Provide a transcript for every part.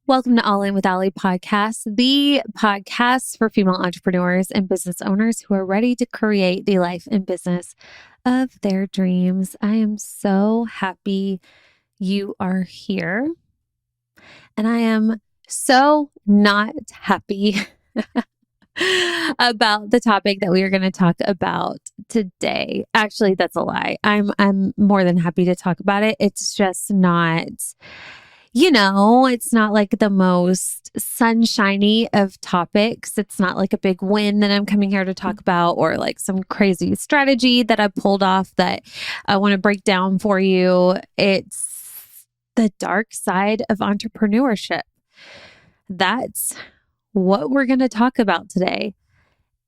Welcome to All In with Allie podcast, the podcast for female entrepreneurs and business owners who are ready to create the life and business of their dreams. I am so happy you are here. And I am so not happy about the topic that we are going to talk about today. Actually, that's a lie. I'm more than happy to talk about it. It's just not, it's not like the most sunshiny of topics. It's not like a big win that I'm coming here to talk about or like some crazy strategy that I pulled off that I want to break down for you. It's the dark side of entrepreneurship. That's what we're going to talk about today.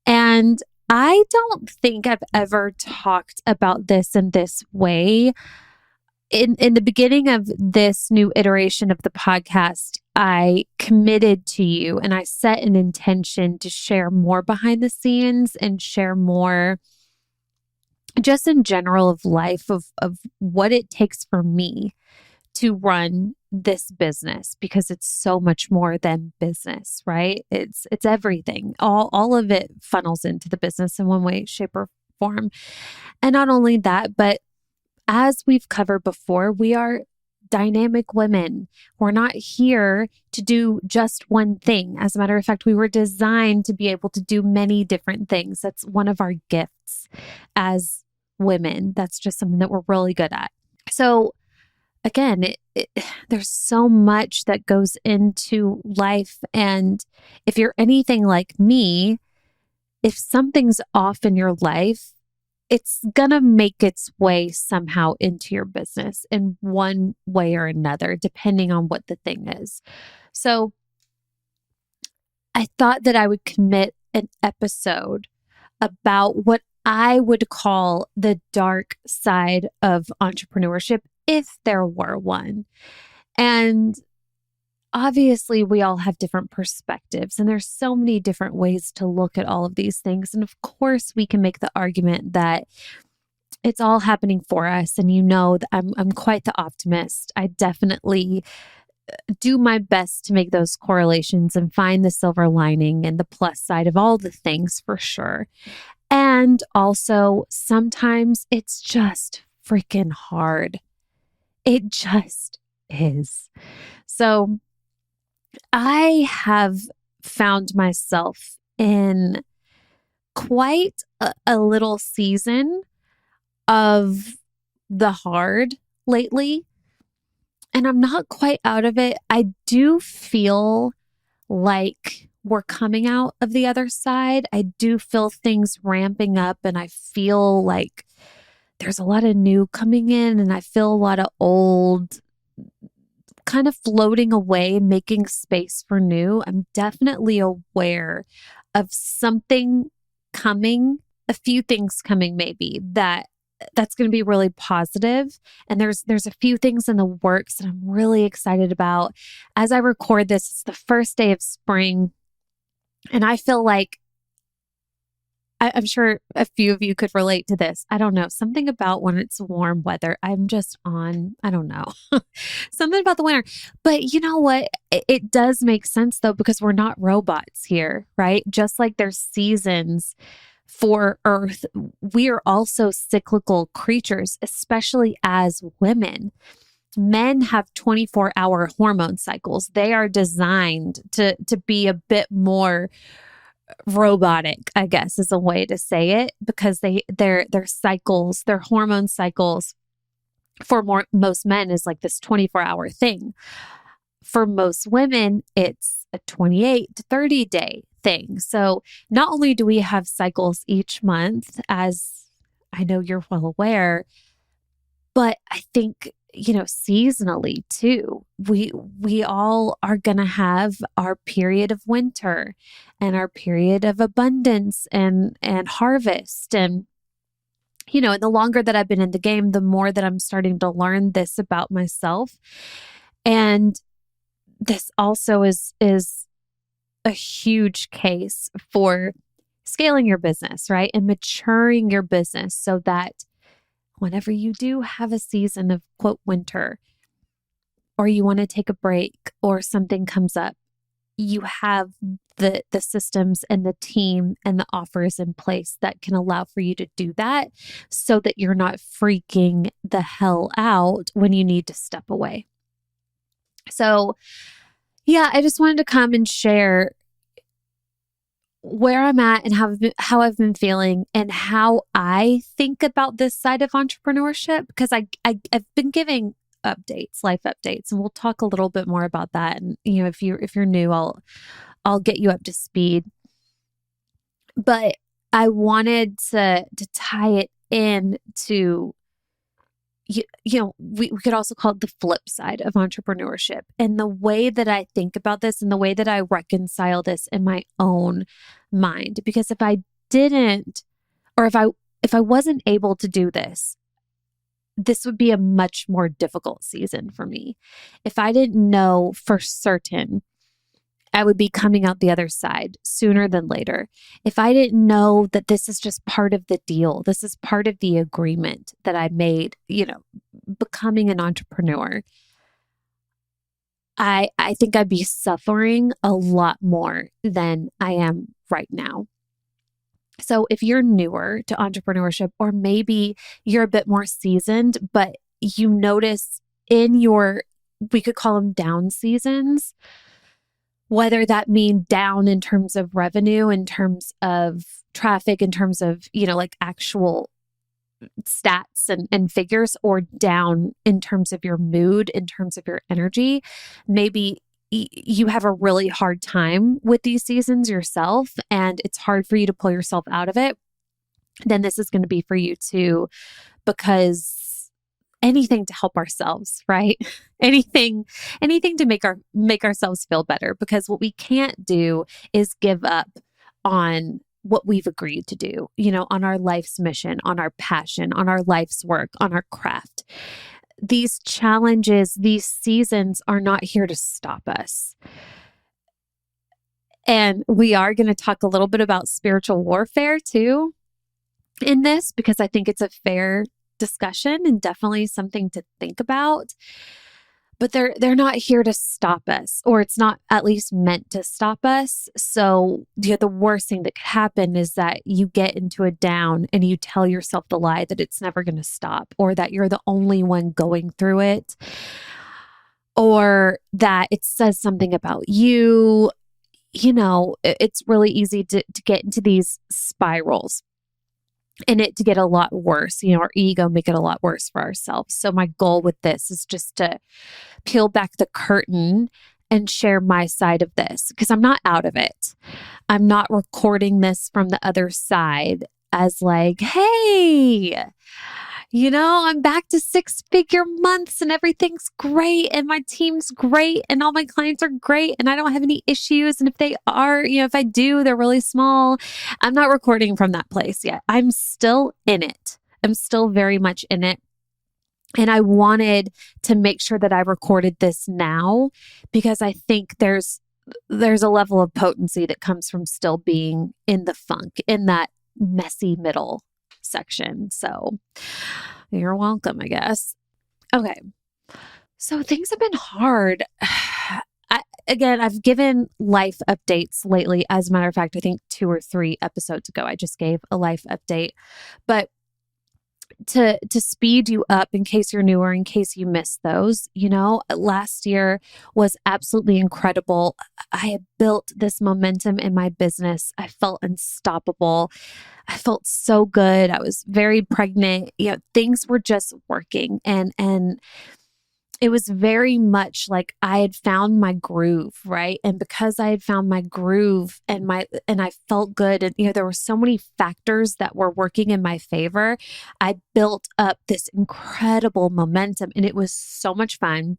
And I don't think I've ever talked about this in this way. In the beginning of this new iteration of the podcast, I committed to you and I set an intention to share more behind the scenes and share more just in general of life of what it takes for me to run this business, because it's so much more than business, right? It's everything. All of it funnels into the business in one way, shape, or form. And not only that, but as we've covered before, we are dynamic women. We're not here to do just one thing. As a matter of fact, we were designed to be able to do many different things. That's one of our gifts as women. That's just something that we're really good at. So again, there's so much that goes into life. And if you're anything like me, if something's off in your life, it's going to make its way somehow into your business in one way or another, depending on what the thing is. So I thought that I would commit an episode about what I would call the dark side of entrepreneurship, if there were one. And obviously, we all have different perspectives, and there's so many different ways to look at all of these things. And of course, we can make the argument that it's all happening for us. And that I'm quite the optimist. I definitely do my best to make those correlations and find the silver lining and the plus side of all the things for sure. And also, sometimes it's just freaking hard. It just is. So I have found myself in quite a little season of the hard lately, and I'm not quite out of it. I do feel like we're coming out of the other side. I do feel things ramping up, and I feel like there's a lot of new coming in, and I feel a lot of old kind of floating away, making space for new. I'm definitely aware of something coming, a few things coming maybe that's going to be really positive. And there's a few things in the works that I'm really excited about. As I record this, it's the first day of spring, and I feel like I'm sure a few of you could relate to this. I don't know, something about when it's warm weather, I'm just on, I don't know, something about the winter. But you know what? It does make sense though, because we're not robots here, right? Just like there's seasons for Earth, we are also cyclical creatures, especially as women. Men have 24-hour hormone cycles. They are designed to be a bit more robotic, I guess is a way to say it, because their cycles, their hormone cycles for most men is like this 24-hour thing. For most women, it's a 28 to 30 day thing. So not only do we have cycles each month, as I know you're well aware, but I think seasonally too, we all are going to have our period of winter and our period of abundance and harvest. And, and the longer that I've been in the game, the more that I'm starting to learn this about myself. And this also is a huge case for scaling your business, right? And maturing your business so that whenever you do have a season of quote winter, or you want to take a break or something comes up, you have the systems and the team and the offers in place that can allow for you to do that so that you're not freaking the hell out when you need to step away. So, yeah, I just wanted to come and share where I'm at and how I've been feeling and how I think about this side of entrepreneurship, because I've been giving updates, life updates, and we'll talk a little bit more about that. And if you're new, I'll get you up to speed. But I wanted to tie it in to we could also call it the flip side of entrepreneurship, and the way that I think about this and the way that I reconcile this in my own mind. Because if I didn't, or if I wasn't able to do this, this would be a much more difficult season for me. If I didn't know for certain I would be coming out the other side sooner than later, if I didn't know that this is just part of the deal, this is part of the agreement that I made, becoming an entrepreneur, I think I'd be suffering a lot more than I am right now. So if you're newer to entrepreneurship, or maybe you're a bit more seasoned, but you notice in your, we could call them down seasons, whether that mean down in terms of revenue, in terms of traffic, in terms of, like actual stats and figures, or down in terms of your mood, in terms of your energy, maybe you have a really hard time with these seasons yourself, and it's hard for you to pull yourself out of it, then this is going to be for you too, because anything to help ourselves, right? anything to make ourselves feel better, because what we can't do is give up on what we've agreed to do, on our life's mission, on our passion, on our life's work, on our craft. These challenges, these seasons are not here to stop us. And we are going to talk a little bit about spiritual warfare too in this, because I think it's a fair discussion and definitely something to think about. But they're not here to stop us, or it's not at least meant to stop us. So the worst thing that could happen is that you get into a down and you tell yourself the lie that it's never going to stop, or that you're the only one going through it, or that it says something about you. It's really easy to get into these spirals and it to get a lot worse. Our ego make it a lot worse for ourselves. So my goal with this is just to peel back the curtain and share my side of this, because I'm not out of it. I'm not recording this from the other side as like, hey, I'm back to 6-figure months and everything's great and my team's great and all my clients are great and I don't have any issues. And if they are, if I do, they're really small. I'm not recording from that place yet. I'm still in it. I'm still very much in it. And I wanted to make sure that I recorded this now, because I think there's a level of potency that comes from still being in the funk, in that messy middle section. So you're welcome, I guess. Okay. So things have been hard. I've given life updates lately. As a matter of fact, I think 2 or 3 episodes ago, I just gave a life update. But to speed you up, in case you're newer, in case you missed those, last year was absolutely incredible. I had built this momentum in my business. I felt unstoppable. I felt so good. I was very pregnant. Things were just working, and it was very much like I had found my groove, right? And because I had found my groove and I felt good, and there were so many factors that were working in my favor, I built up this incredible momentum, and it was so much fun.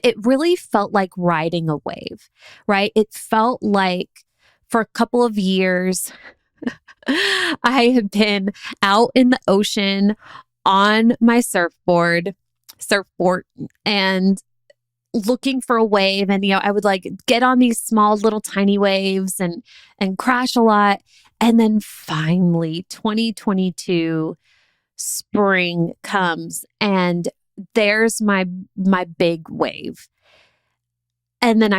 It really felt like riding a wave, right? It felt like for a couple of years, I had been out in the ocean on my surfboard and looking for a wave. And, I would like get on these small little tiny waves and crash a lot. And then finally 2022 spring comes and there's my big wave. And then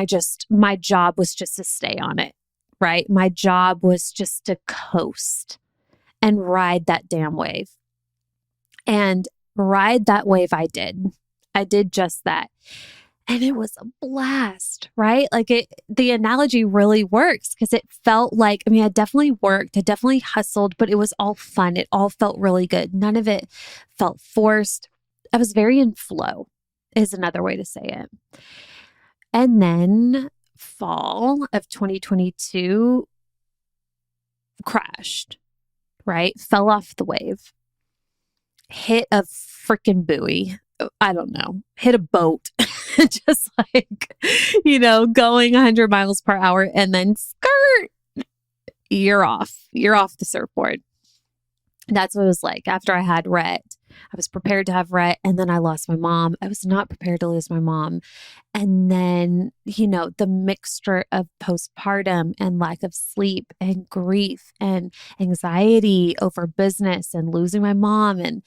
my job was just to stay on it, right? My job was just to coast and ride that damn wave. And ride that wave I did. I did just that. And it was a blast, right? Like the analogy really works because it felt like, I definitely worked, I definitely hustled, but it was all fun. It all felt really good. None of it felt forced. I was very in flow, is another way to say it. And then fall of 2022 crashed, right? Fell off the wave, hit a freaking buoy. I don't know, hit a boat, just like, going 100 miles per hour and then skirt, you're off the surfboard. That's what it was like after I had Rhett. I was prepared to have Rhett, and then I lost my mom. I was not prepared to lose my mom. And then, the mixture of postpartum and lack of sleep and grief and anxiety over business and losing my mom and,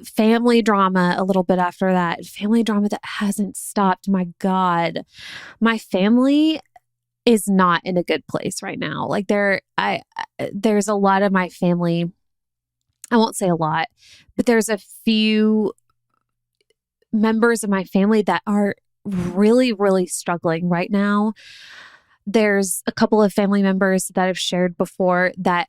family drama a little bit after that, family drama that hasn't stopped. My God, my family is not in a good place right now. Like there's a lot of my family, I won't say a lot, but there's a few members of my family that are really, really struggling right now. There's a couple of family members that I've shared before that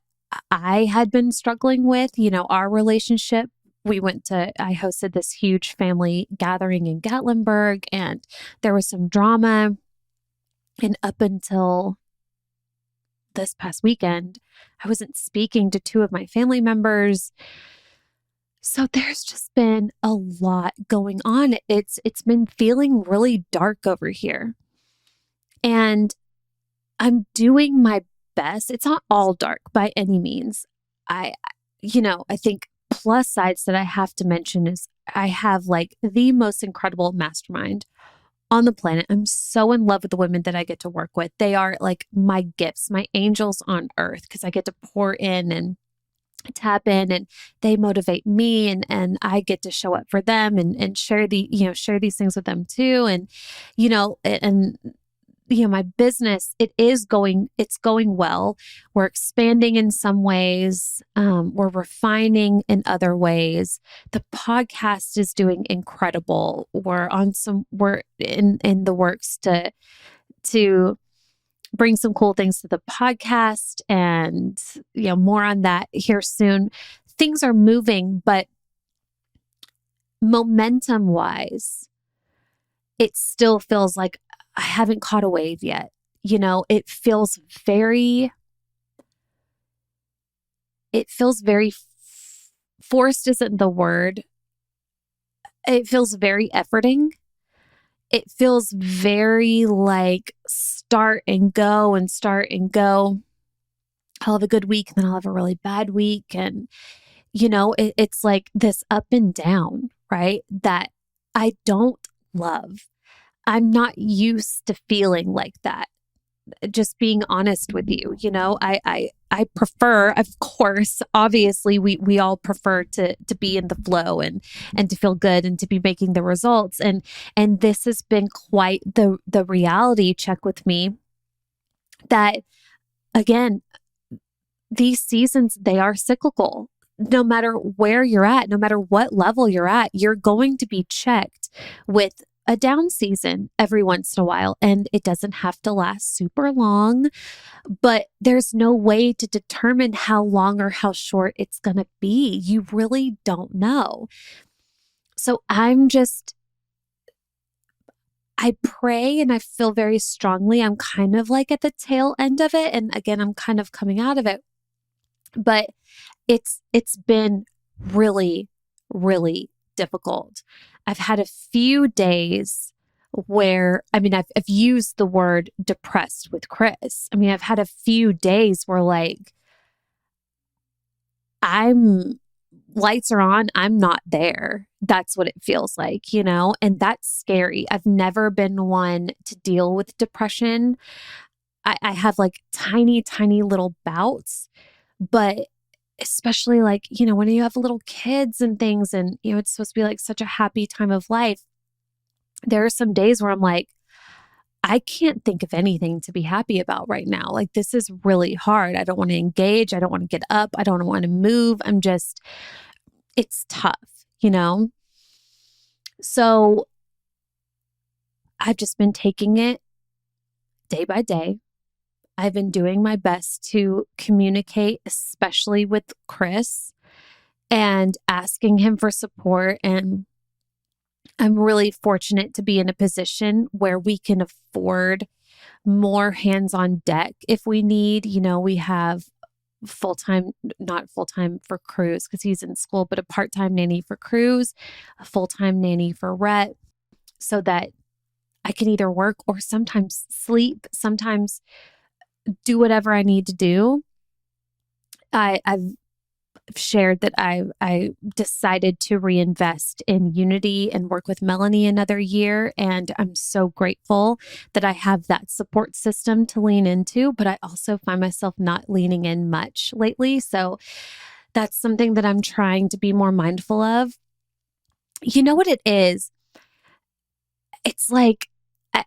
I had been struggling with, our relationship. I hosted this huge family gathering in Gatlinburg, and there was some drama. And up until this past weekend, I wasn't speaking to two of my family members. So there's just been a lot going on. It's been feeling really dark over here. And I'm doing my best. It's not all dark by any means. I think plus sides that I have to mention is I have like the most incredible mastermind on the planet. I'm so in love with the women that I get to work with. They are like my gifts, my angels on earth, because I get to pour in and tap in, and they motivate me, and I get to show up for them and share these things with them too. And, my business, it's going well. We're expanding in some ways. We're refining in other ways. The podcast is doing incredible. We're in the works to bring some cool things to the podcast, and, more on that here soon. Things are moving, but momentum wise, it still feels like I haven't caught a wave yet. It feels very forced isn't the word. It feels very efforting. It feels very like start and go. I'll have a good week and then I'll have a really bad week. And, it's like this up and down, right? That I don't love. I'm not used to feeling like that. Just being honest with you, I prefer, of course, obviously we all prefer to be in the flow and to feel good and to be making the results. And this has been quite the reality check with me that, again, these seasons, they are cyclical. No matter where you're at, no matter what level you're at, you're going to be checked with a down season every once in a while. And it doesn't have to last super long, but there's no way to determine how long or how short it's going to be. You really don't know. So I pray and I feel very strongly. I'm kind of like at the tail end of it. And again, I'm kind of coming out of it, but it's been really, really difficult. I've had a few days where, I've used the word depressed with Chris. I've had a few days where lights are on, I'm not there. That's what it feels like, and that's scary. I've never been one to deal with depression. I have like tiny, tiny little bouts, but especially like, when you have little kids and things and, it's supposed to be like such a happy time of life. There are some days where I'm like, I can't think of anything to be happy about right now. Like, this is really hard. I don't want to engage. I don't want to get up. I don't want to move. It's tough. So I've just been taking it day by day. I've been doing my best to communicate, especially with Chris, and asking him for support. And I'm really fortunate to be in a position where we can afford more hands on deck if we need. We have not full time for Cruz because he's in school, but a part time nanny for Cruz, a full time nanny for Rhett, so that I can either work or sometimes sleep, sometimes do whatever I need to do. I've shared that I decided to reinvest in Unity and work with Melanie another year. And I'm so grateful that I have that support system to lean into, but I also find myself not leaning in much lately. So that's something that I'm trying to be more mindful of. You know what it is? It's like,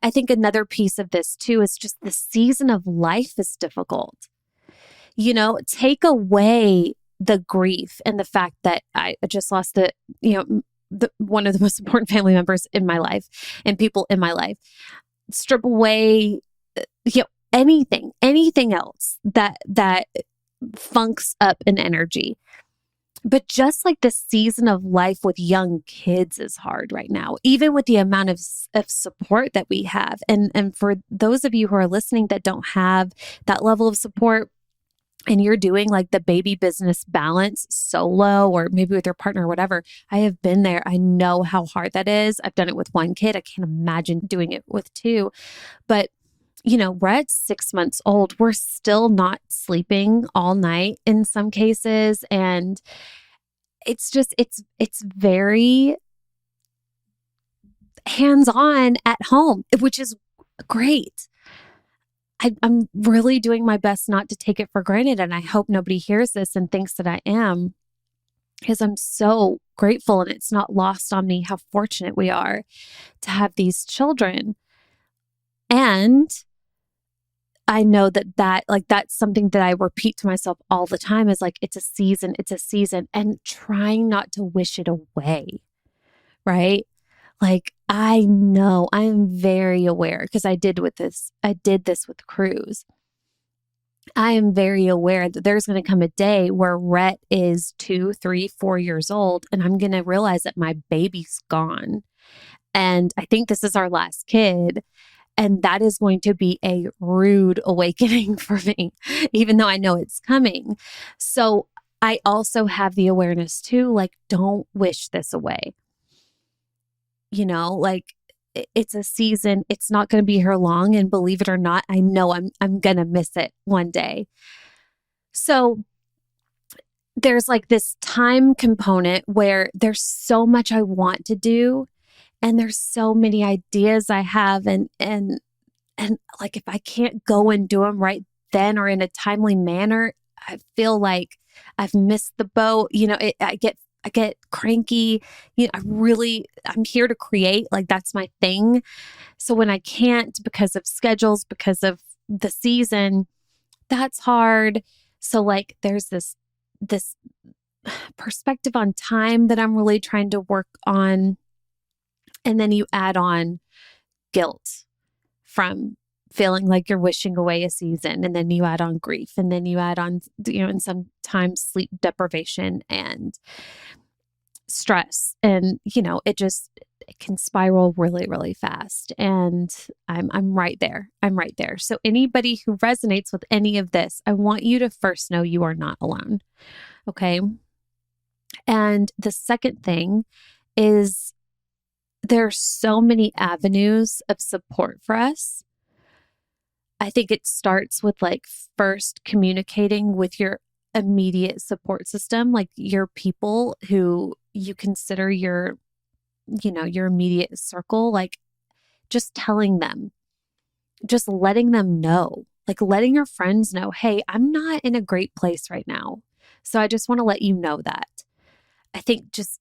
I think another piece of this too is just the season of life is difficult. Take away the grief and the fact that I just lost one of the most important family members in my life and people in my life. Strip away, anything else that funks up an energy. But just like the season of life with young kids is hard right now, even with the amount of support that we have. And for those of you who are listening that don't have that level of support, and you're doing like the baby business balance solo or maybe with your partner or whatever, I have been there. I know how hard that is. I've done it with one kid. I can't imagine doing it with two. But, Rhett's 6 months old. We're still not sleeping all night in some cases. And it's very hands-on at home, which is great. I'm really doing my best not to take it for granted. And I hope nobody hears this and thinks that I am, because I'm so grateful and it's not lost on me how fortunate we are to have these children. And I know that's something that I repeat to myself all the time is like, it's a season, and trying not to wish it away. Right? Like, I know I'm very aware because I did this with Cruz. I am very aware that there's going to come a day where Rhett is 2, 3, 4 years old, and I'm going to realize that my baby's gone. And I think this is our last kid. And that is going to be a rude awakening for me, even though I know it's coming. So I also have the awareness too, like, don't wish this away. Like, it's a season. It's not going to be here long. And believe it or not, I know I'm going to miss it one day. So there's like this time component where there's so much I want to do. And there's so many ideas I have. And like, if I can't go and do them right then or in a timely manner, I feel like I've missed the boat. I get cranky. I'm here to create. Like, that's my thing. So when I can't because of schedules, because of the season, that's hard. So like, there's this perspective on time that I'm really trying to work on. And then you add on guilt from feeling like you're wishing away a season. And then you add on grief. And then you add on, and sometimes sleep deprivation and stress. And, it can spiral really, really fast. And I'm right there. So anybody who resonates with any of this, I want you to first know you are not alone. Okay. And the second thing is, there are so many avenues of support for us. I think it starts with like first communicating with your immediate support system, like your people who you consider your immediate circle, like just telling them, just letting them know, like letting your friends know, hey, I'm not in a great place right now. So I just want to let you know that. I think just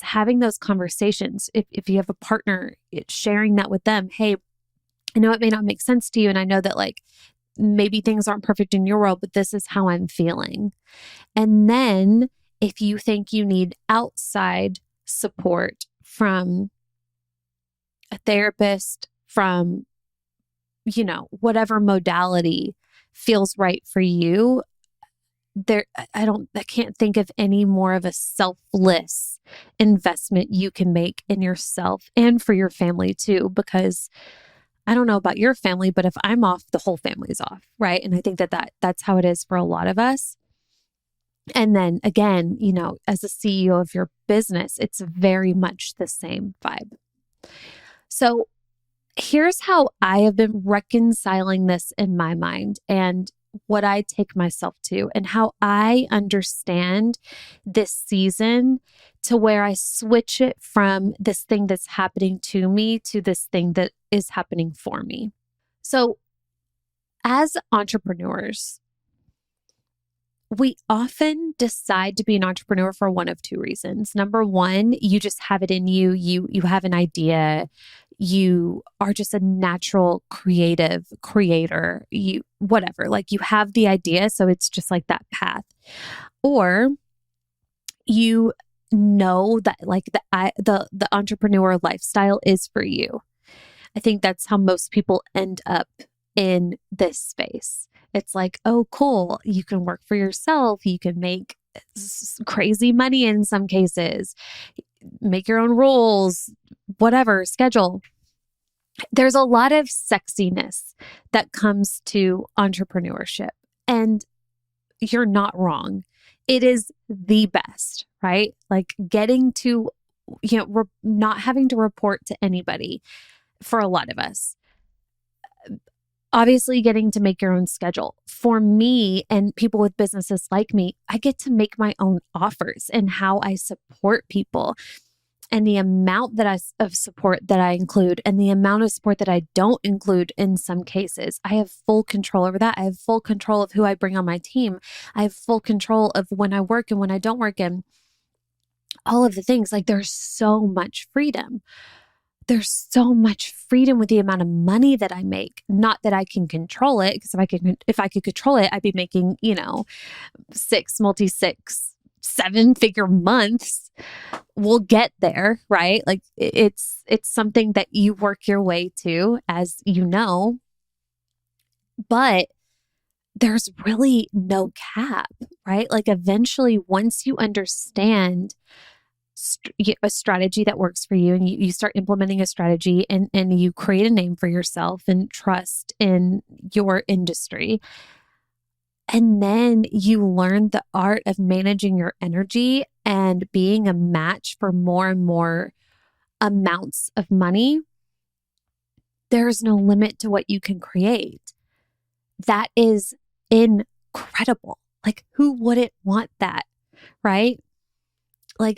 having those conversations, if you have a partner, sharing that with them, hey, I know it may not make sense to you. And I know that like maybe things aren't perfect in your world, but this is how I'm feeling. And then if you think you need outside support from a therapist, from, whatever modality feels right for you, I can't think of any more of a selfless investment you can make in yourself and for your family too, because I don't know about your family, but if I'm off, the whole family's off, right? And I think that's how it is for a lot of us. And then again, as a CEO of your business, it's very much the same vibe. So here's how I have been reconciling this in my mind and what I take myself to and how I understand this season to where I switch it from this thing that's happening to me to this thing that is happening for me. So as entrepreneurs, we often decide to be an entrepreneur for one of two reasons. Number one, you just have it in you. You have an idea. You are just a natural creative creator. Whatever, like you have the idea. So it's just like that path. Or you know that like the entrepreneur lifestyle is for you. I think that's how most people end up in this space. It's like, oh, cool. You can work for yourself. You can make crazy money in some cases, make your own rules, whatever, schedule. There's a lot of sexiness that comes to entrepreneurship, and you're not wrong. It is the best, right? Like getting to, not having to report to anybody for a lot of us. Obviously, getting to make your own schedule. For me and people with businesses like me, I get to make my own offers and how I support people and the amount of support that I include and the amount of support that I don't include in some cases. I have full control over that. I have full control of who I bring on my team. I have full control of when I work and when I don't work and all of the things. Like there's so much freedom. There's so much freedom with the amount of money that I make. Not that I can control it, because if I could control it, I'd be making, 6, 7-figure months. We'll get there, right? Like it's something that you work your way to, as you know, but there's really no cap, right? Like eventually, once you understand a strategy that works for you and you start implementing a strategy and you create a name for yourself and trust in your industry. And then you learn the art of managing your energy and being a match for more and more amounts of money. There's no limit to what you can create. That is incredible. Like who wouldn't want that, right? Like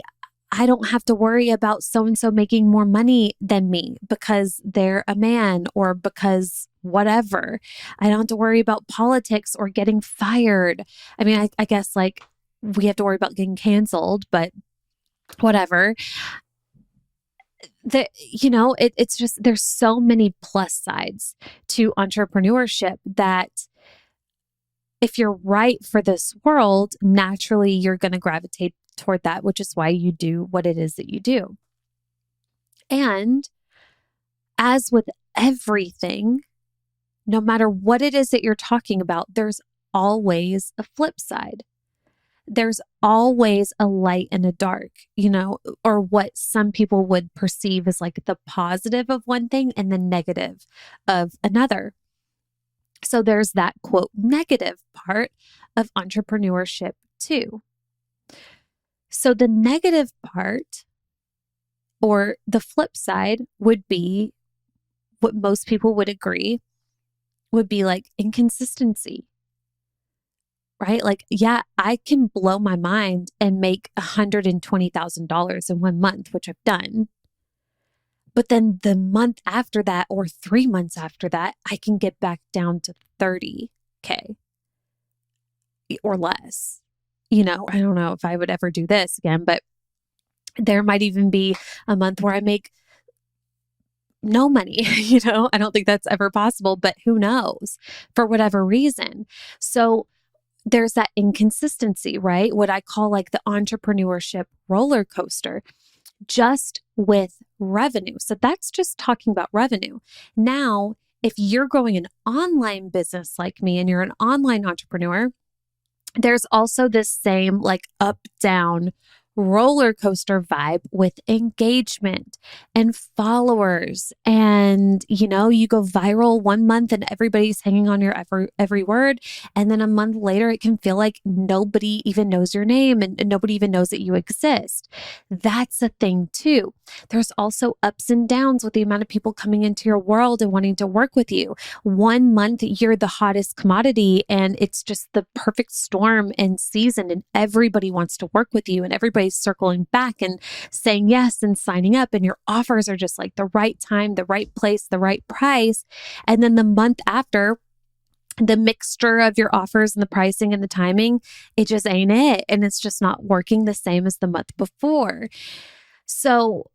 I don't have to worry about so-and-so making more money than me because they're a man or because whatever. I don't have to worry about politics or getting fired. I mean, I guess like we have to worry about getting canceled, but whatever. It's just, there's so many plus sides to entrepreneurship that if you're right for this world, naturally you're going to gravitate toward that, which is why you do what it is that you do. And as with everything, no matter what it is that you're talking about, there's always a flip side. There's always a light and a dark, or what some people would perceive as like the positive of one thing and the negative of another. So there's that quote negative part of entrepreneurship too. So the negative part or the flip side would be what most people would agree would be like inconsistency, right? Like, yeah, I can blow my mind and make $120,000 in 1 month, which I've done. But then the month after that, or 3 months after that, I can get back down to $30K or less. I don't know if I would ever do this again, but there might even be a month where I make no money. I don't think that's ever possible, but who knows, for whatever reason. So there's that inconsistency, right? What I call like the entrepreneurship roller coaster, just with revenue. So that's just talking about revenue. Now, if you're growing an online business like me and you're an online entrepreneur, there's also this same like up down roller coaster vibe with engagement and followers. And, you go viral one month and everybody's hanging on your every word. And then a month later, it can feel like nobody even knows your name and nobody even knows that you exist. That's a thing too. There's also ups and downs with the amount of people coming into your world and wanting to work with you. One month, you're the hottest commodity and it's just the perfect storm and season, and everybody wants to work with you and everybody's circling back and saying yes and signing up, and your offers are just like the right time, the right place, the right price. And then the month after, the mixture of your offers and the pricing and the timing, it just ain't it. And it's just not working the same as the month before. So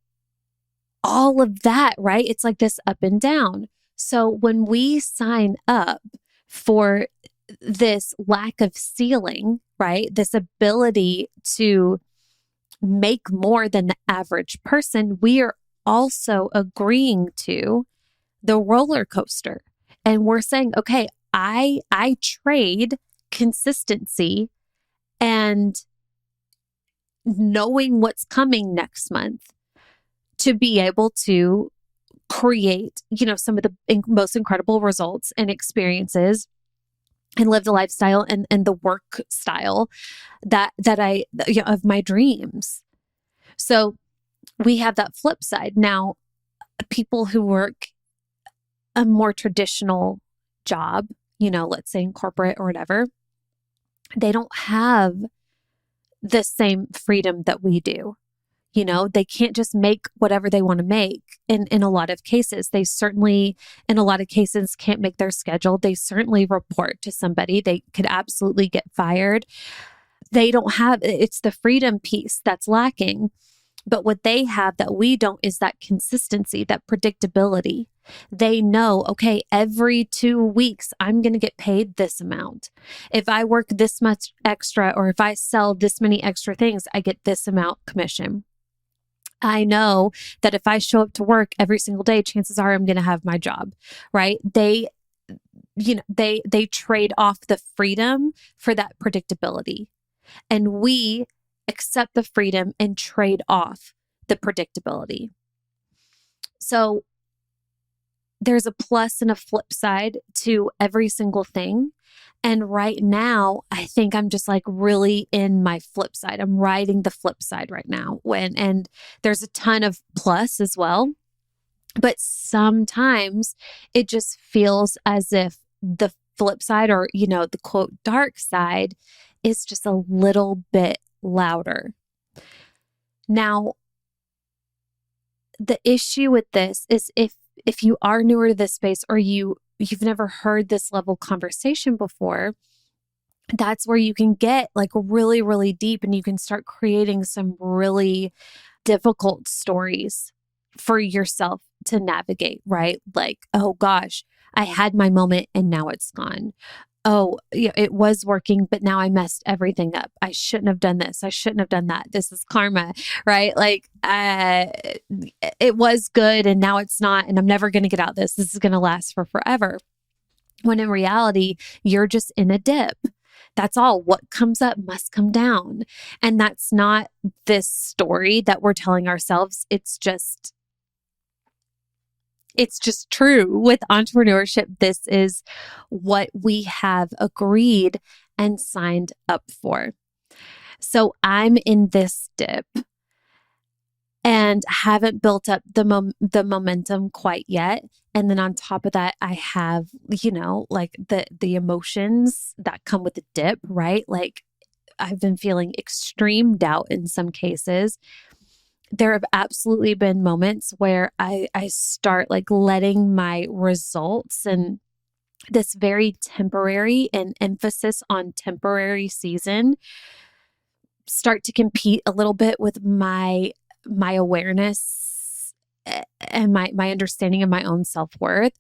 all of that, right? It's like this up and down. So when we sign up for this lack of ceiling, right? This ability to make more than the average person, we are also agreeing to the roller coaster. And we're saying, okay, I trade consistency and knowing what's coming next month to be able to create, some of the most incredible results and experiences and live the lifestyle and the work style that I, of my dreams. So we have that flip side. Now, people who work a more traditional job, let's say in corporate or whatever, they don't have the same freedom that we do. They can't just make whatever they want to make in a lot of cases. They certainly, in a lot of cases, can't make their schedule. They certainly report to somebody. They could absolutely get fired. They don't have, it's the freedom piece that's lacking. But what they have that we don't is that consistency, that predictability. They know, okay, every 2 weeks, I'm going to get paid this amount. If I work this much extra, or if I sell this many extra things, I get this amount commission. I know that if I show up to work every single day, chances are I'm going to have my job, right? They trade off the freedom for that predictability. And we accept the freedom and trade off the predictability. So there's a plus and a flip side to every single thing. And right now, I think I'm just like really in my flip side. I'm riding the flip side right now and there's a ton of plus as well. But sometimes it just feels as if the flip side, or, the quote dark side, is just a little bit louder. Now, the issue with this is if you are newer to this space, or you've never heard this level conversation before, that's where you can get like really, really deep and you can start creating some really difficult stories for yourself to navigate, right? Like, oh gosh, I had my moment and now it's gone. Oh, it was working, but now I messed everything up. I shouldn't have done this. I shouldn't have done that. This is karma, right? Like, it was good and now it's not, and I'm never going to get out this. This is going to last for forever. When in reality, you're just in a dip. That's all. What comes up must come down. And that's not this story that we're telling ourselves. It's just true with entrepreneurship. This is what we have agreed and signed up for. So I'm in this dip and haven't built up the momentum quite yet. And then on top of that, I have, like the emotions that come with the dip, right? Like I've been feeling extreme doubt in some cases. There have absolutely been moments where I start like letting my results and this very temporary and emphasis on temporary season start to compete a little bit with my awareness and my understanding of my own self-worth.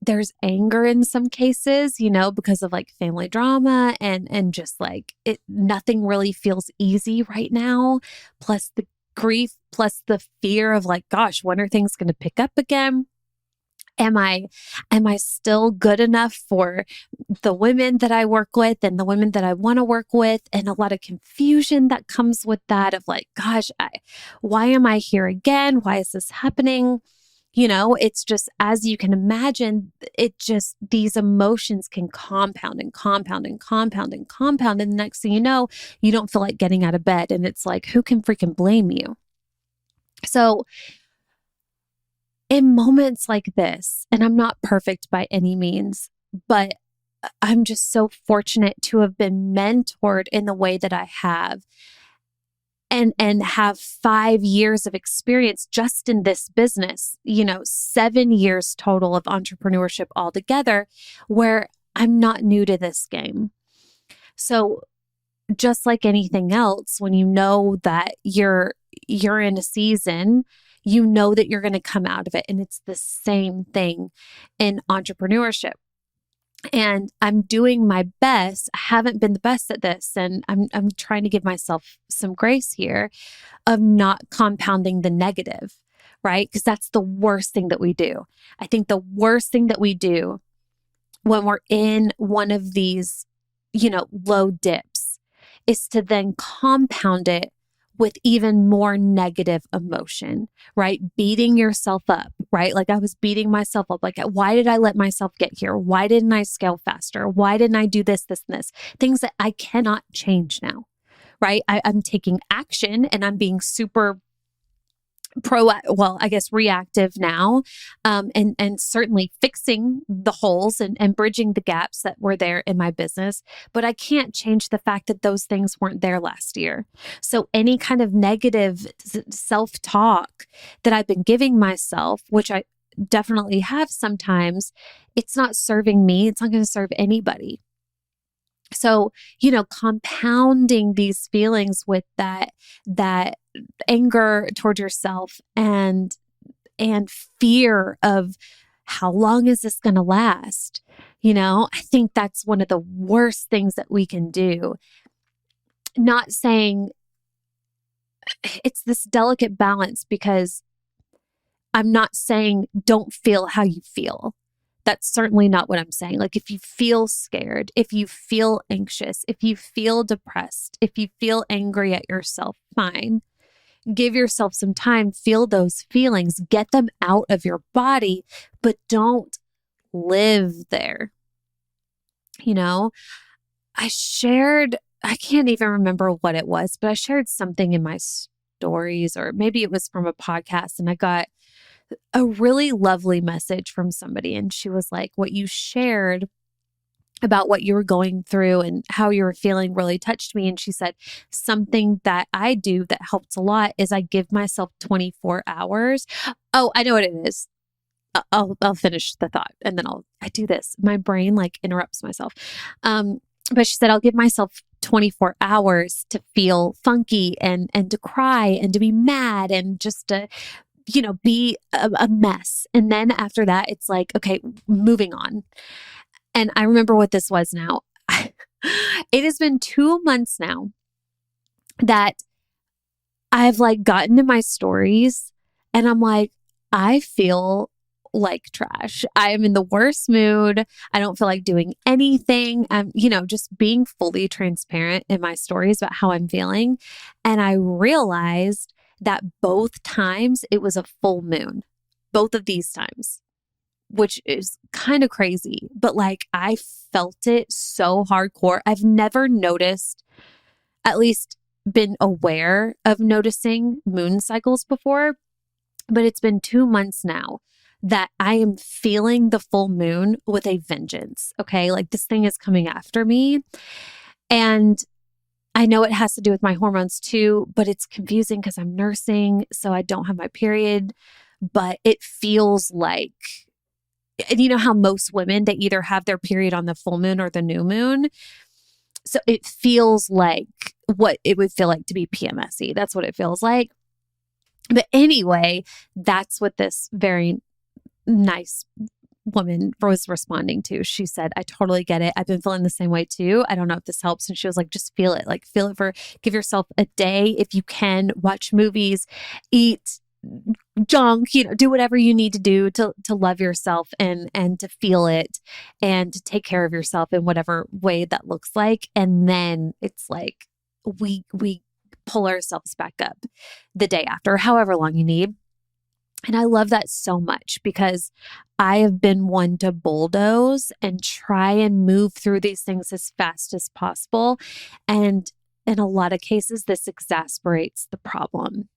There's anger in some cases, because of like family drama and just like nothing really feels easy right now. Plus the grief, plus the fear of like, gosh, when are things going to pick up again? Am I still good enough for the women that I work with and the women that I want to work with? And a lot of confusion that comes with that of like, gosh, why am I here again? Why is this happening? It's just, as you can imagine, these emotions can compound and compound and compound and compound. And the next thing you know, you don't feel like getting out of bed. And it's like, who can freaking blame you? So in moments like this, and I'm not perfect by any means, but I'm just so fortunate to have been mentored in the way that I have and have 5 years of experience just in this business, 7 years total of entrepreneurship altogether, where I'm not new to this game. So just like anything else, when you know that you're in a season, you know that you're going to come out of it. And it's the same thing in entrepreneurship. And I'm doing my best. I haven't been the best at this. And I'm trying to give myself some grace here of not compounding the negative, right? Because that's the worst thing that we do. I think the worst thing that we do when we're in one of these, low dips is to then compound it with even more negative emotion, right? Beating yourself up, right? Like I was beating myself up. Like, why did I let myself get here? Why didn't I scale faster? Why didn't I do this, this, and this? Things that I cannot change now, right? I'm taking action and I'm being super reactive now, and certainly fixing the holes and bridging the gaps that were there in my business. But I can't change the fact that those things weren't there last year. So any kind of negative self-talk that I've been giving myself, which I definitely have sometimes, it's not serving me. It's not going to serve anybody. So, compounding these feelings with that anger toward yourself and fear of how long is this going to last? I think that's one of the worst things that we can do. Not saying it's this delicate balance, because I'm not saying don't feel how you feel. That's certainly not what I'm saying. Like if you feel scared, if you feel anxious, if you feel depressed, if you feel angry at yourself, fine. Give yourself some time, feel those feelings, get them out of your body, but don't live there. I can't even remember what it was, but I shared something in my stories, or maybe it was from a podcast, and I got a really lovely message from somebody. And she was like, what you shared about what you were going through and how you were feeling really touched me. And she said, something that I do that helps a lot is I give myself 24 hours. Oh, I know what it is. I'll finish the thought and then I do this. My brain like interrupts myself. But she said, I'll give myself 24 hours to feel funky and to cry and to be mad and just to be a mess. And then after that, it's like, okay, moving on. And I remember what this was now. It has been 2 months now that I've like gotten to my stories and I'm like, I feel like trash. I am in the worst mood. I don't feel like doing anything. Just being fully transparent in my stories about how I'm feeling. And I realized that both times it was a full moon, both of these times, which is kind of crazy, but like I felt it so hardcore. I've never noticed, at least been aware of noticing moon cycles before, but it's been 2 months now that I am feeling the full moon with a vengeance. Okay. Like this thing is coming after me. And I know it has to do with my hormones too, but it's confusing because I'm nursing, so I don't have my period, but it feels like, and you know how most women, they either have their period on the full moon or the new moon. So it feels like what it would feel like to be PMSy. That's what it feels like. But anyway, that's what this very nice woman was responding to. She said, I totally get it. I've been feeling the same way too. I don't know if this helps. And she was like, just feel it. Like, feel it give yourself a day if you can, watch movies, eat junk, do whatever you need to do to love yourself and to feel it and to take care of yourself in whatever way that looks like. And then it's like we pull ourselves back up the day after, however long you need. And I love that so much because I have been one to bulldoze and try and move through these things as fast as possible. And in a lot of cases, this exasperates the problem.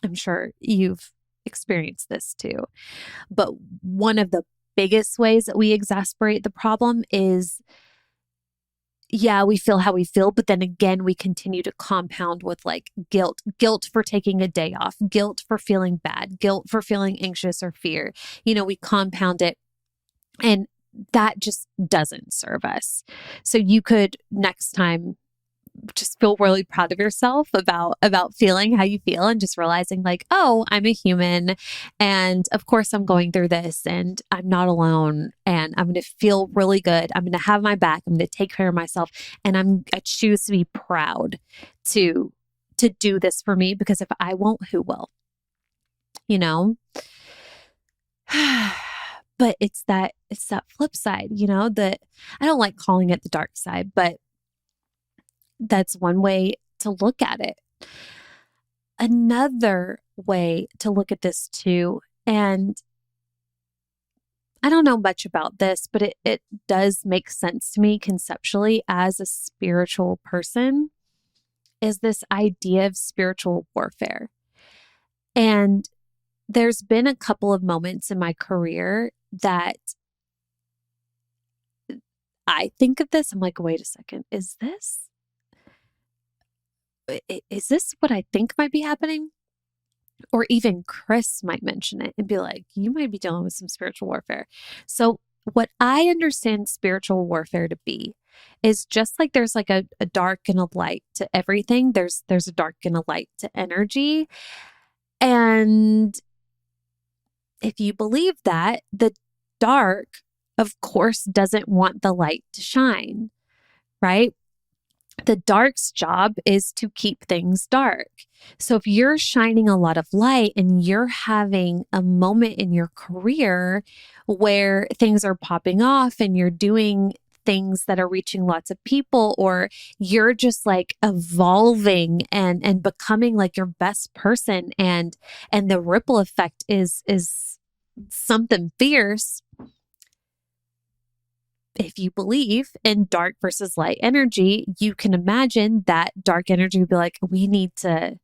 I'm sure you've experienced this too. But one of the biggest ways that we exasperate the problem is, we feel how we feel, but then again, we continue to compound with like guilt for taking a day off, guilt for feeling bad, guilt for feeling anxious or fear. We compound it, and that just doesn't serve us. So you could next time just feel really proud of yourself about feeling how you feel and just realizing like, oh, I'm a human. And of course I'm going through this and I'm not alone and I'm going to feel really good. I'm going to have my back. I'm going to take care of myself. And I choose to be proud to do this for me, because if I won't, who will? But it's that flip side, that I don't like calling it the dark side, but that's one way to look at it. Another way to look at this too, and I don't know much about this, but it does make sense to me conceptually as a spiritual person, is this idea of spiritual warfare. And there's been a couple of moments in my career that I think of this, I'm like, wait a second, is this what I think might be happening? Or even Chris might mention it and be like, you might be dealing with some spiritual warfare. So what I understand spiritual warfare to be is just like there's like a dark and a light to everything. There's a dark and a light to energy. And if you believe that, the dark, of course, doesn't want the light to shine, right? The dark's job is to keep things dark. So if you're shining a lot of light and you're having a moment in your career where things are popping off and you're doing things that are reaching lots of people, or you're just like evolving and becoming like your best person, and the ripple effect is something fierce. If you believe in dark versus light energy, you can imagine that dark energy would be like, we need to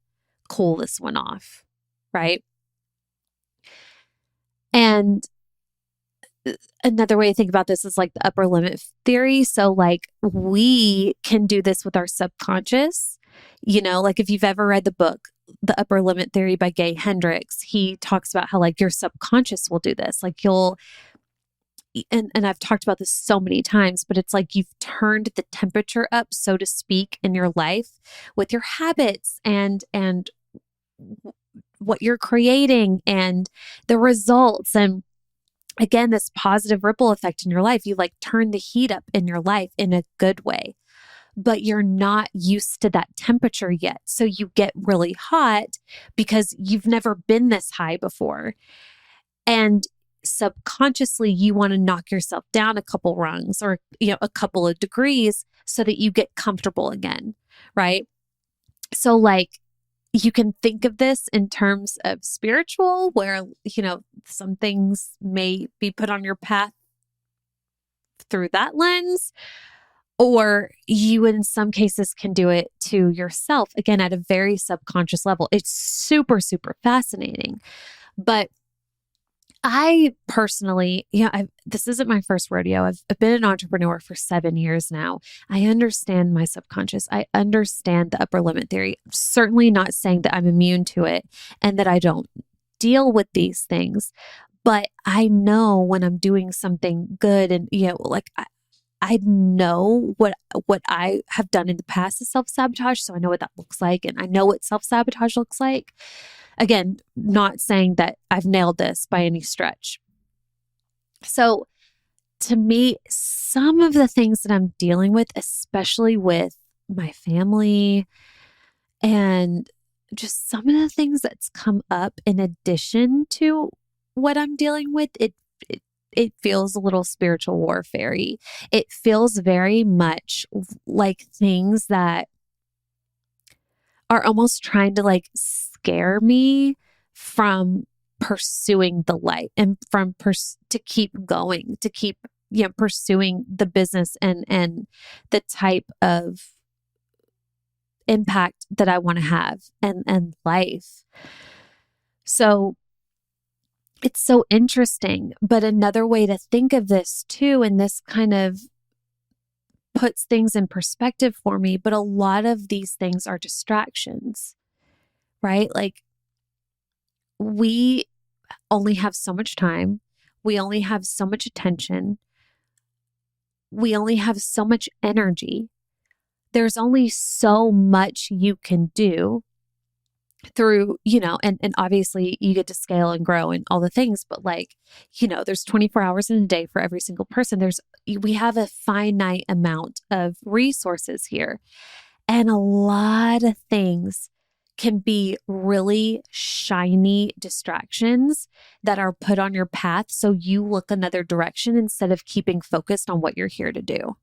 cool this one off, right? And another way to think about this is like the upper limit theory. So like we can do this with our subconscious, like if you've ever read the book, The Upper Limit Theory by Gay Hendricks, he talks about how like your subconscious will do this. Like and I've talked about this so many times, but it's like you've turned the temperature up, so to speak, in your life with your habits and what you're creating and the results. And again, this positive ripple effect in your life, you like turn the heat up in your life in a good way, but you're not used to that temperature yet. So you get really hot because you've never been this high before. And subconsciously, you want to knock yourself down a couple rungs or, a couple of degrees so that you get comfortable again, right? So like you can think of this in terms of spiritual, where, some things may be put on your path through that lens, or you in some cases can do it to yourself, again, at a very subconscious level. It's super, super fascinating. But I personally, this isn't my first rodeo. I've been an entrepreneur for 7 years now. I understand my subconscious. I understand the upper limit theory. I'm certainly not saying that I'm immune to it and that I don't deal with these things, but I know when I'm doing something good and, I know what I have done in the past is self-sabotage. So I know what that looks like. And I know what self-sabotage looks like. Again, not saying that I've nailed this by any stretch. So to me, some of the things that I'm dealing with, especially with my family and just some of the things that's come up in addition to what I'm dealing with, it feels a little spiritual warfare-y. It feels very much like things that are almost trying to like scare me from pursuing the light and from to keep going, to keep pursuing the business and the type of impact that I want to have and life. So it's so interesting. But another way to think of this too, and this kind of puts things in perspective for me, but a lot of these things are distractions, right? Like we only have so much time. We only have so much attention. We only have so much energy. There's only so much you can do through, and obviously you get to scale and grow and all the things, but like, there's 24 hours in a day for every single person. We have a finite amount of resources here, and a lot of things can be really shiny distractions that are put on your path so you look another direction instead of keeping focused on what you're here to do.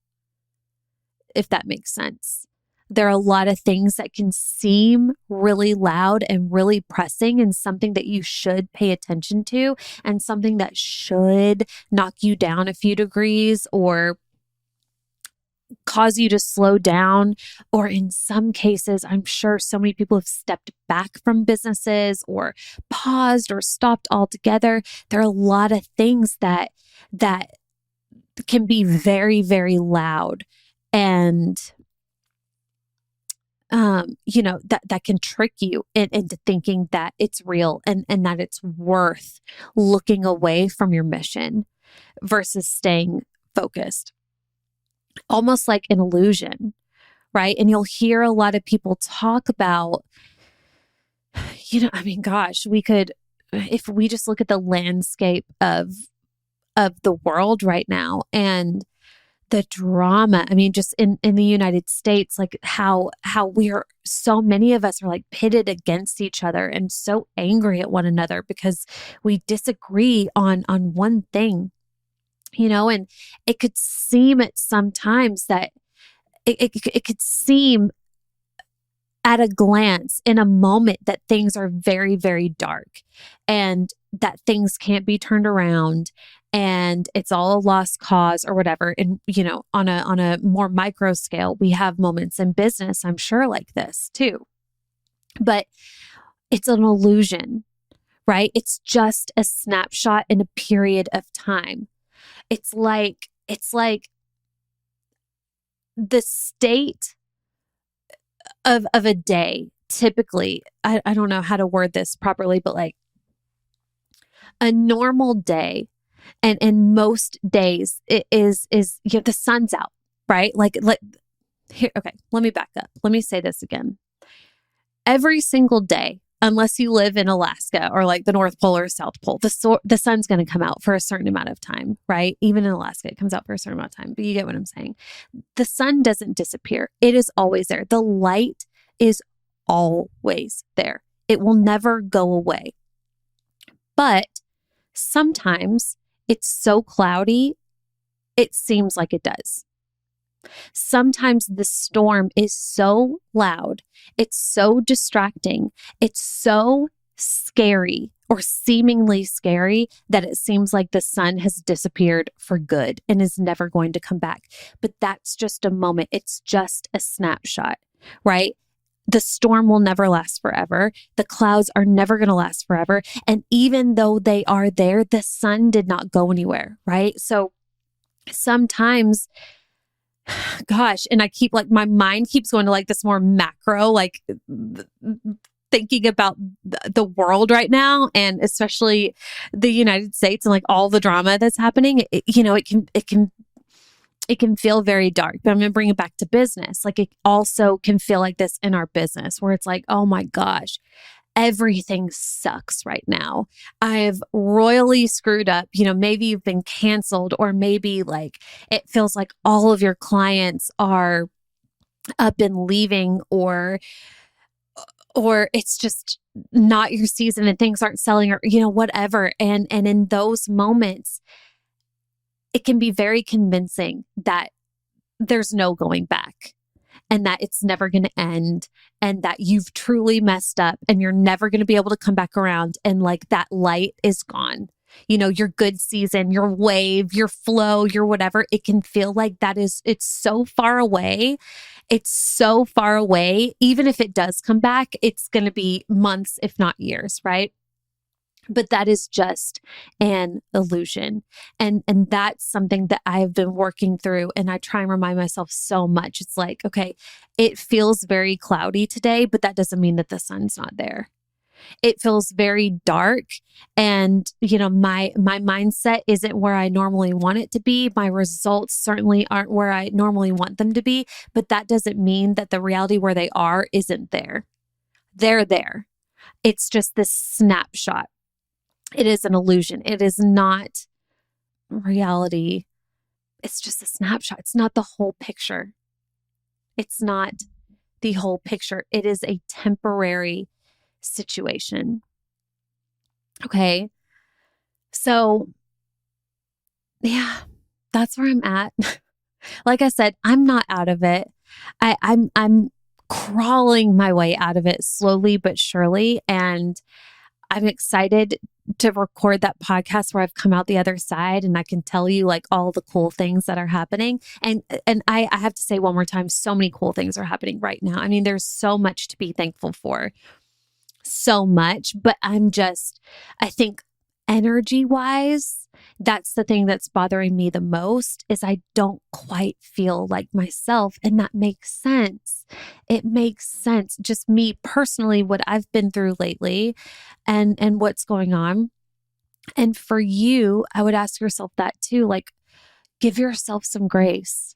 If that makes sense. There are a lot of things that can seem really loud and really pressing and something that you should pay attention to and something that should knock you down a few degrees or cause you to slow down. Or in some cases, I'm sure so many people have stepped back from businesses or paused or stopped altogether. There are a lot of things that can be very, very loud and that can trick you into thinking that it's real and that it's worth looking away from your mission versus staying focused. Almost like an illusion, right? And you'll hear a lot of people talk about, we could, if we just look at the landscape of the world right now and the drama, just in the United States, like how so many of us are like pitted against each other and so angry at one another because we disagree on one thing, and it could seem at sometimes that it could seem at a glance in a moment that things are very, very dark and that things can't be turned around and it's all a lost cause or whatever. And, on a more micro scale, we have moments in business, I'm sure, like this too. But it's an illusion, right? It's just a snapshot in a period of time. It's like the state of a day, typically, I don't know how to word this properly, but like a normal day. And most days it is the sun's out, right? Here, okay, let me back up. Let me say this again. Every single day, unless you live in Alaska or like the North Pole or South Pole, the sun's going to come out for a certain amount of time, right? Even in Alaska, it comes out for a certain amount of time, but you get what I'm saying. The sun doesn't disappear. It is always there. The light is always there. It will never go away. But sometimes it's so cloudy, it seems like it does. Sometimes the storm is so loud, it's so distracting, it's so scary or seemingly scary that it seems like the sun has disappeared for good and is never going to come back. But that's just a moment. It's just a snapshot, right? The storm will never last forever. The clouds are never going to last forever. And even though they are there, the sun did not go anywhere, right? So sometimes, gosh, and I keep my mind keeps going to like this more macro, like thinking about the world right now, and especially the United States and like all the drama that's happening. It can it can feel very dark, but I'm going to bring it back to business. Like it also can feel like this in our business where it's like, oh my gosh, everything sucks right now. I've royally screwed up. Maybe you've been canceled, or maybe like it feels like all of your clients are up and leaving, or it's just not your season and things aren't selling, or whatever. And in those moments, it can be very convincing that there's no going back, and that it's never going to end, and that you've truly messed up and you're never going to be able to come back around. And like that light is gone. Your good season, your wave, your flow, your whatever, it can feel like it's so far away. It's so far away. Even if it does come back, it's going to be months, if not years, right? But that is just an illusion. And that's something that I have been working through. And I try and remind myself so much. It's like, okay, it feels very cloudy today, but that doesn't mean that the sun's not there. It feels very dark, and my mindset isn't where I normally want it to be. My results certainly aren't where I normally want them to be, but that doesn't mean that the reality where they are isn't there. They're there. It's just this snapshot. It is an illusion. It is not reality. It's just a snapshot. It's not the whole picture. It's not the whole picture. It is a temporary situation. Okay. So yeah, that's where I'm at. Like I said, I'm not out of it. I'm crawling my way out of it slowly but surely. And I'm excited to record that podcast where I've come out the other side and I can tell you like all the cool things that are happening. And I have to say one more time, so many cool things are happening right now. I mean, there's so much to be thankful for. So much, but I think energy wise, that's the thing that's bothering me the most is I don't quite feel like myself. And that makes sense. It makes sense. Just me personally, what I've been through lately and what's going on. And for you, I would ask yourself that too, like give yourself some grace.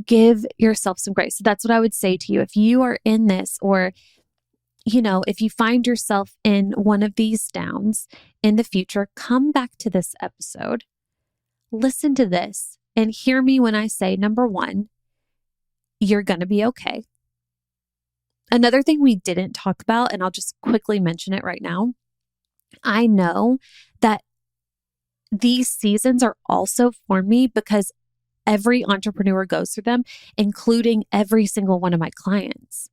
Give yourself some grace. So that's what I would say to you. If you are in this, or if you find yourself in one of these downs in the future, come back to this episode, listen to this, and hear me when I say, number one, you're going to be okay. Another thing we didn't talk about, and I'll just quickly mention it right now. I know that these seasons are also for me because every entrepreneur goes through them, including every single one of my clients.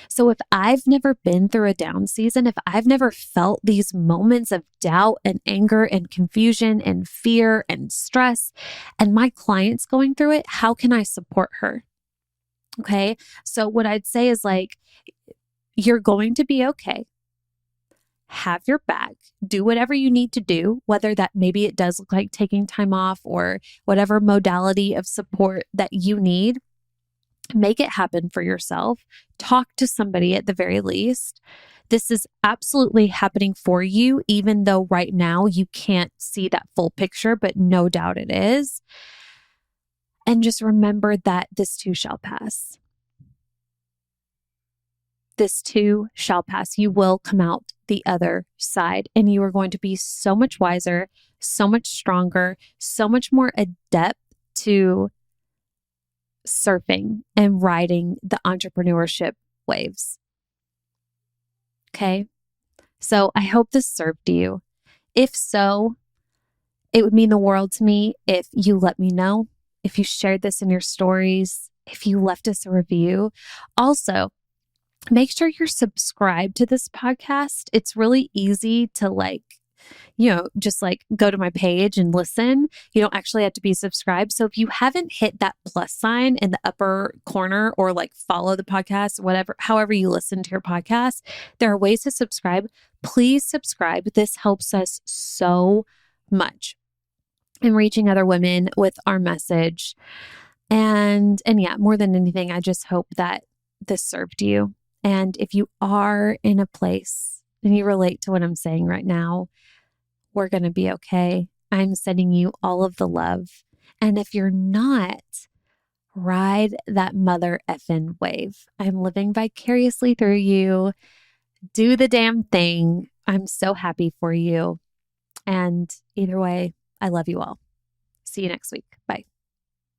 So if I've never been through a down season, if I've never felt these moments of doubt and anger and confusion and fear and stress, and my client's going through it, how can I support her? Okay. So what I'd say is like, you're going to be okay. Have your back, do whatever you need to do, whether that maybe it does look like taking time off or whatever modality of support that you need. Make it happen for yourself. Talk to somebody at the very least. This is absolutely happening for you, even though right now you can't see that full picture, but no doubt it is. And just remember that this too shall pass. This too shall pass. You will come out the other side, and you are going to be so much wiser, so much stronger, so much more adept to surfing and riding the entrepreneurship waves. Okay. So I hope this served you. If so, it would mean the world to me if you let me know, if you shared this in your stories, if you left us a review. Also, make sure you're subscribed to this podcast. It's really easy to just go to my page and listen. You don't actually have to be subscribed. So if you haven't hit that plus sign in the upper corner or follow the podcast, whatever, however you listen to your podcast, there are ways to subscribe. Please subscribe. This helps us so much in reaching other women with our message. And yeah, more than anything, I just hope that this served you. And if you are in a place and you relate to what I'm saying right now, we're going to be okay. I'm sending you all of the love And if you're not, ride that mother effing wave. I'm living vicariously through you. Do the damn thing. I'm so happy for you. And either way, I love you all. See you next week.